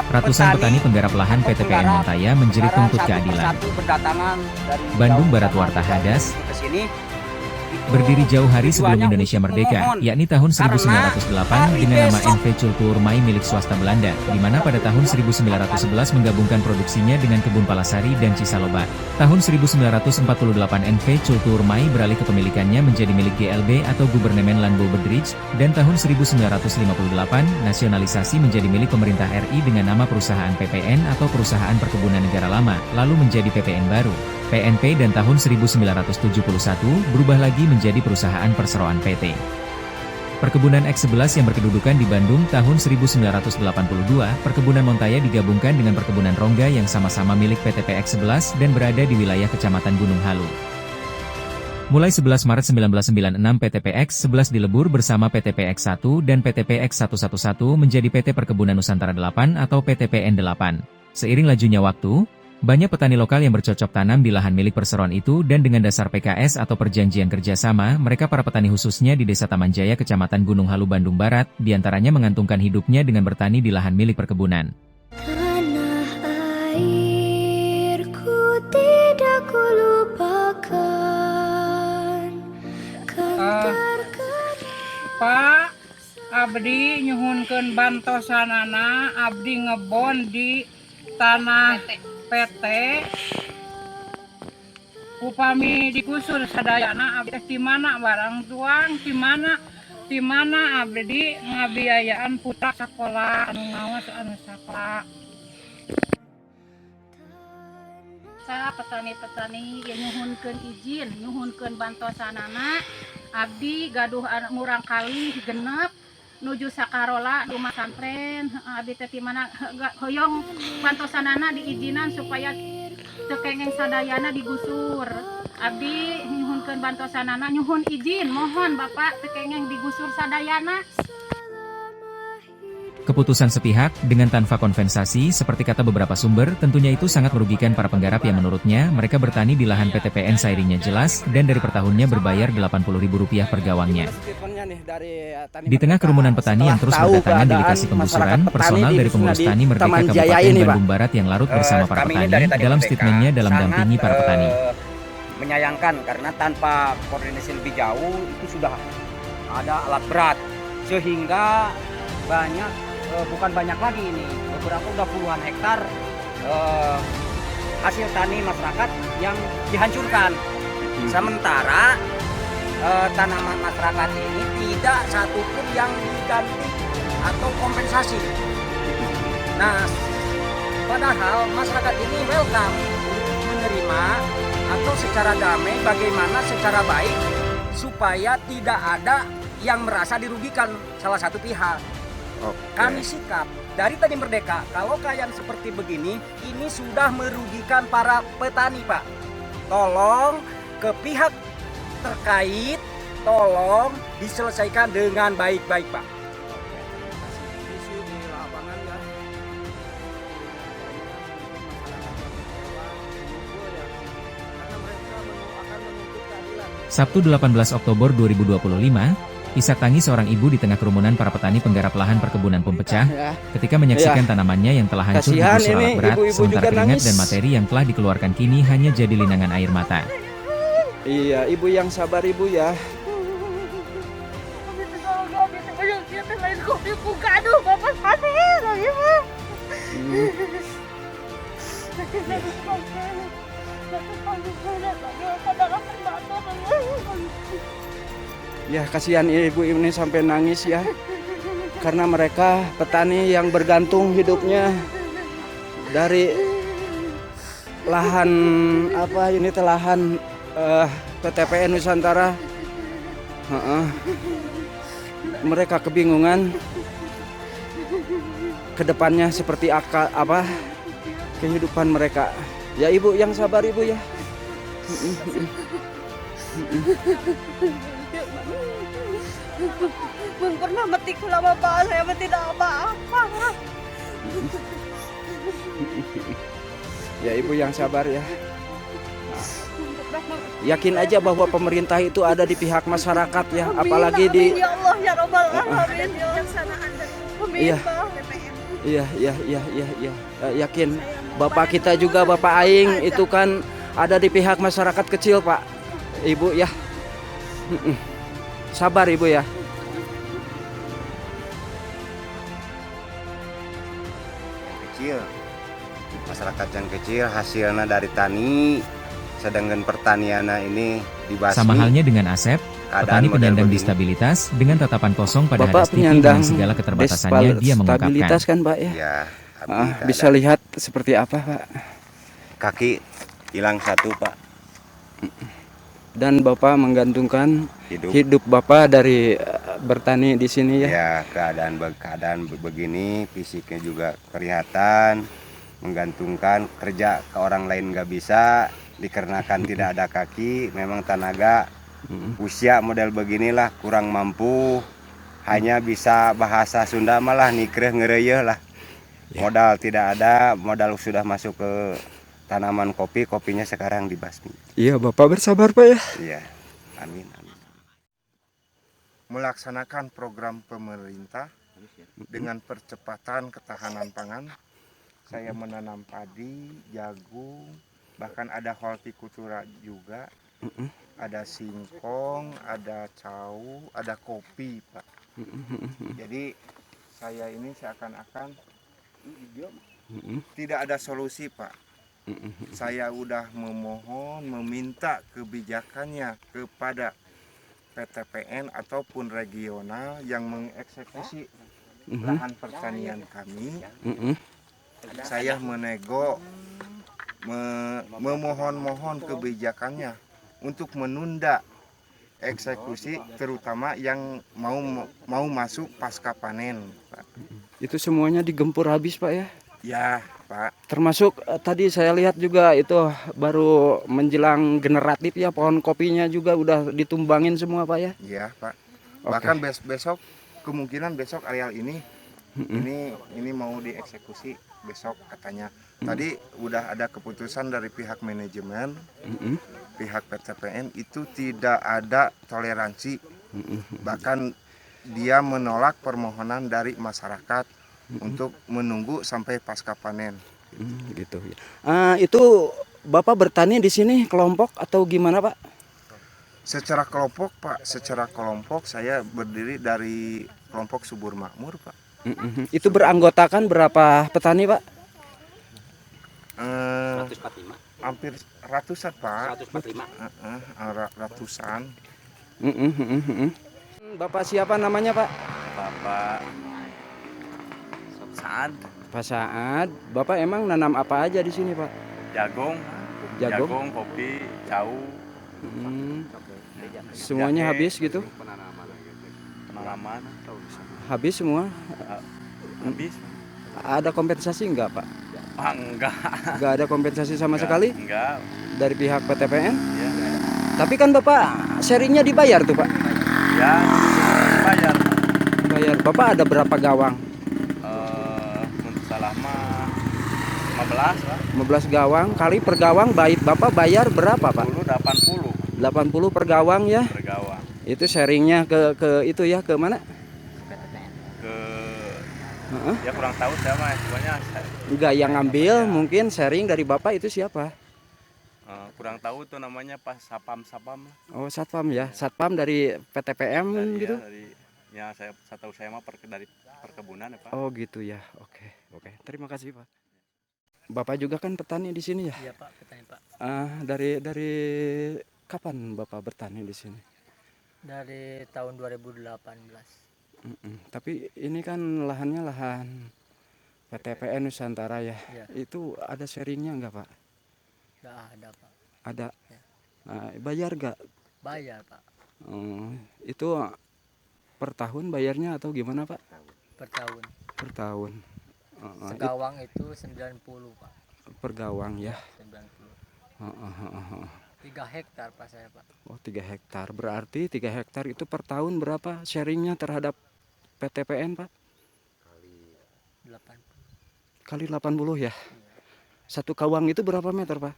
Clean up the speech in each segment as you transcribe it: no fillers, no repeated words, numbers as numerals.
Ratusan petani penggarap lahan PT PN Montaya menjerit tuntut keadilan. Bandung Barat Warta Hadas. Berdiri jauh hari sebelum Indonesia merdeka, yakni tahun 1908 dengan nama NV Cultuur Mai milik swasta Belanda, di mana pada tahun 1911 menggabungkan produksinya dengan Kebun Palasari dan Cisaloba. Tahun 1948 NV Cultuur Mai beralih kepemilikannya menjadi milik GLB atau Gubernemen Landbouwbedrijf, dan tahun 1958 nasionalisasi menjadi milik pemerintah RI dengan nama perusahaan PPN atau Perusahaan Perkebunan Negara Lama, lalu menjadi PPN baru. PNP dan tahun 1971 berubah lagi menjadi perusahaan perseroan PT. Perkebunan X11 yang berkedudukan di Bandung tahun 1982, Perkebunan Montaya digabungkan dengan Perkebunan Rongga yang sama-sama milik PT PX11 dan berada di wilayah Kecamatan Gunung Halu. Mulai 11 Maret 1996 PT PX11 dilebur bersama PT PX1 dan PT PX111 menjadi PT Perkebunan Nusantara 8 atau PT PN8. Seiring lajunya waktu, banyak petani lokal yang bercocok tanam di lahan milik perseroan itu dan dengan dasar PKS atau perjanjian kerjasama, mereka para petani khususnya di Desa Taman Jaya Kecamatan Gunung Halu Bandung Barat, diantaranya mengantungkan hidupnya dengan bertani di lahan milik perkebunan. Tanah airku tidak kulupakan. Pak, abdi nyuhunkeun bantosanana, abdi ngebon di tanah PT upami digusur sadayana abdi di mana barang tuang di mana abdi ngabiayaan putra sekolah anu ngawas anu sakola. Saya petani-petani yang nyuhunkeun izin nyuhunkeun bantosanana abdi gaduh murang kali genep nuju Sakarola rumah santren abdi teh di mana hoyong bantosanana diizinan supaya tekengeng sadayana digusur. Abdi nyuhunkeun bantosanana nyuhun izin mohon Bapak tekengeng digusur sadayana. Keputusan sepihak, dengan tanpa kompensasi seperti kata beberapa sumber, tentunya itu sangat merugikan para penggarap yang menurutnya mereka bertani di lahan PT PN sairinya jelas, dan dari per tahunnya berbayar Rp80.000 per gawangnya. Di tengah kerumunan petani yang terus berdatangan di lokasi penggusuran, personal dari pengurus tani Merdeka Kabupaten Bandung Barat yang larut bersama para petani, dalam statementnya dalam dampingi para petani. Menyayangkan karena tanpa koordinasi lebih jauh itu sudah ada alat berat, sehingga bukan banyak lagi ini, beberapa udah puluhan hektar hasil tani masyarakat yang dihancurkan. Sementara tanaman masyarakat ini tidak satupun yang diganti atau kompensasi. Nah, padahal masyarakat ini welcome menerima atau secara damai bagaimana secara baik supaya tidak ada yang merasa dirugikan salah satu pihak. Kami sikap dari Tani Merdeka, kalau keadaan seperti begini, ini sudah merugikan para petani, Pak. Tolong ke pihak terkait, tolong diselesaikan dengan baik-baik, Pak. Sabtu 18 Oktober 2025, isak tangis seorang ibu di tengah kerumunan para petani penggarap lahan perkebunan pun pecah ketika menyaksikan tanamannya yang telah hancur digusur alat berat, sementara keringat dan materi yang telah dikeluarkan kini hanya jadi linangan air mata. Iya, ibu yang sabar ibu ya. Ya, kasihan ibu ini sampai nangis ya. Karena mereka petani yang bergantung hidupnya dari lahan lahan PT PN Nusantara. Mereka kebingungan ke depannya seperti apa kehidupan mereka. Ya ibu yang sabar ibu ya. Belum pernah mati kula bapak saya tidak apa-apa. Ya ibu yang sabar ya. Yakin aja bahwa pemerintah itu ada di pihak masyarakat ya, apalagi di ya Allah ya Rabbal alamin ya. Kebijaksanaan dari pemerintah PPN. Iya, iya, iya, iya, iya. Yakin Bapak kita juga Bapak Aing itu kan ada di pihak masyarakat kecil, Pak. Ibu ya. Sabar Ibu ya. Kecil, masyarakat yang kecil hasilnya dari tani, sedangkan pertaniannya ini dibasmi. Sama halnya dengan Asep, petani model penyandang begini. disabilitas dengan tatapan kosong pada Bapak Hadas TV penyandang dengan segala keterbatasannya dia mengungkapkan. stabilitas kan, Pak ya? Ya, Bisa lihat seperti apa, Pak? kaki hilang satu, Pak. Dan Bapak menggantungkan Hidup. hidup Bapak dari bertani di sini ya. Ya, keadaan begini, fisiknya juga kelihatan, menggantungkan kerja ke orang lain nggak bisa, dikarenakan tidak ada kaki, memang tenaga, usia model beginilah kurang mampu, hanya bisa bahasa Sunda malah nikreh ngereyeh lah. Modal tidak ada, modal sudah masuk ke tanaman kopi, kopinya sekarang dibasmi. Iya, Bapak bersabar, Pak ya. Iya, amin, amin. Melaksanakan program pemerintah dengan percepatan ketahanan pangan, saya menanam padi, jagung, bahkan ada hortikultura juga, ada singkong, ada cau, ada kopi, Pak. Jadi saya ini seakan-akan tidak ada solusi, Pak. Saya udah memohon, meminta kebijakannya kepada PTPN ataupun regional yang mengeksekusi lahan pertanian kami. Saya memohon-mohon kebijakannya untuk menunda eksekusi, terutama yang mau masuk pasca panen, Pak. Itu semuanya digempur habis, Pak ya. Ya, Pak. Termasuk tadi saya lihat juga itu baru menjelang generatif ya, pohon kopinya juga udah ditumbangin semua, Pak ya. Iya, Pak. Oke. Bahkan besok kemungkinan besok areal ini mau dieksekusi besok katanya. Tadi udah ada keputusan dari pihak manajemen, pihak PTPN itu tidak ada toleransi. Bahkan dia menolak permohonan dari masyarakat untuk menunggu sampai pasca panen. Gitu ya. Itu Bapak bertani di sini kelompok atau gimana, Pak? Secara kelompok, Pak. Secara kelompok saya berdiri dari kelompok Subur Makmur, Pak. Itu beranggotakan berapa petani, Pak? 145. Hampir ratusan, Pak. 145. Ratusan. Bapak siapa namanya, Pak? Bapak Saad. Pak Saad. Bapak emang nanam apa aja di sini, Pak? Jagung, Jagung? kopi, cau, Semuanya jahe, habis gitu? penanaman, Habis semua? habis. Ada kompensasi enggak, Pak? Enggak, Enggak ada kompensasi sama sekali enggak, dari pihak PTPN? ya, Tapi kan Bapak sharingnya dibayar tuh, Pak? ya, bayar. Bayar. Bapak ada berapa gawang? Untuk salah mah 15 lah, 15 gawang kali per gawang Bapak bayar berapa, Pak? 80 80 per gawang ya. per gawang. Itu sharingnya ke itu ya, ke mana? Ke Heeh. ya kurang tahu saya mah, pokoknya Enggak, yang ngambil mungkin sharing dari Bapak itu siapa? kurang tahu tuh namanya pas sapam lah. Oh, Satpam ya. Satpam dari PTPM gitu. Ya saya tahu saya mah dari perkebunan ya, Pak. Oh, gitu ya. Oke. Terima kasih, Pak. Bapak juga kan petani di sini ya? Iya, Pak, petani, Pak. Dari kapan Bapak bertani di sini? Dari tahun 2018. Tapi ini kan lahannya lahan PTPN Nusantara ya. Iya. Itu ada sharingnya enggak, Pak? Nggak ada, Pak. Ada. Ya. Bayar enggak? Bayar, Pak. Itu per tahun bayarnya atau gimana, Pak? Per tahun. Per tahun. Segawang itu 90, Pak. Per gawang ya. 90. 3 3 hektar, Pak, saya, Pak. Oh, 3 hektar. Berarti 3 hektar itu per tahun berapa sharingnya terhadap PTPN, Pak? 80. Kali 80 ya. Satu kawang itu berapa meter, Pak?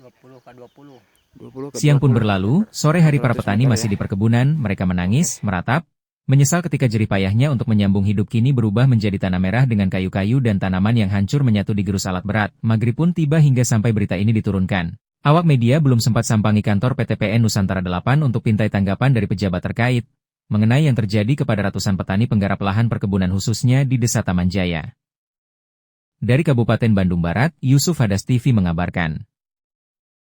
20 ke 20. 20 ke Siang pun 20. berlalu, sore hari para 100 petani meter masih ya. di perkebunan, mereka menangis, meratap, Menyesal ketika jerih payahnya untuk menyambung hidup kini berubah menjadi tanah merah dengan kayu-kayu dan tanaman yang hancur menyatu di gerus alat berat. Maghrib pun tiba hingga sampai berita ini diturunkan. Awak media belum sempat sampangi kantor PTPN Nusantara 8 untuk pintai tanggapan dari pejabat terkait mengenai yang terjadi kepada ratusan petani penggarap lahan perkebunan khususnya di Desa Taman Jaya. Dari Kabupaten Bandung Barat, Yusuf Hadas TV mengabarkan.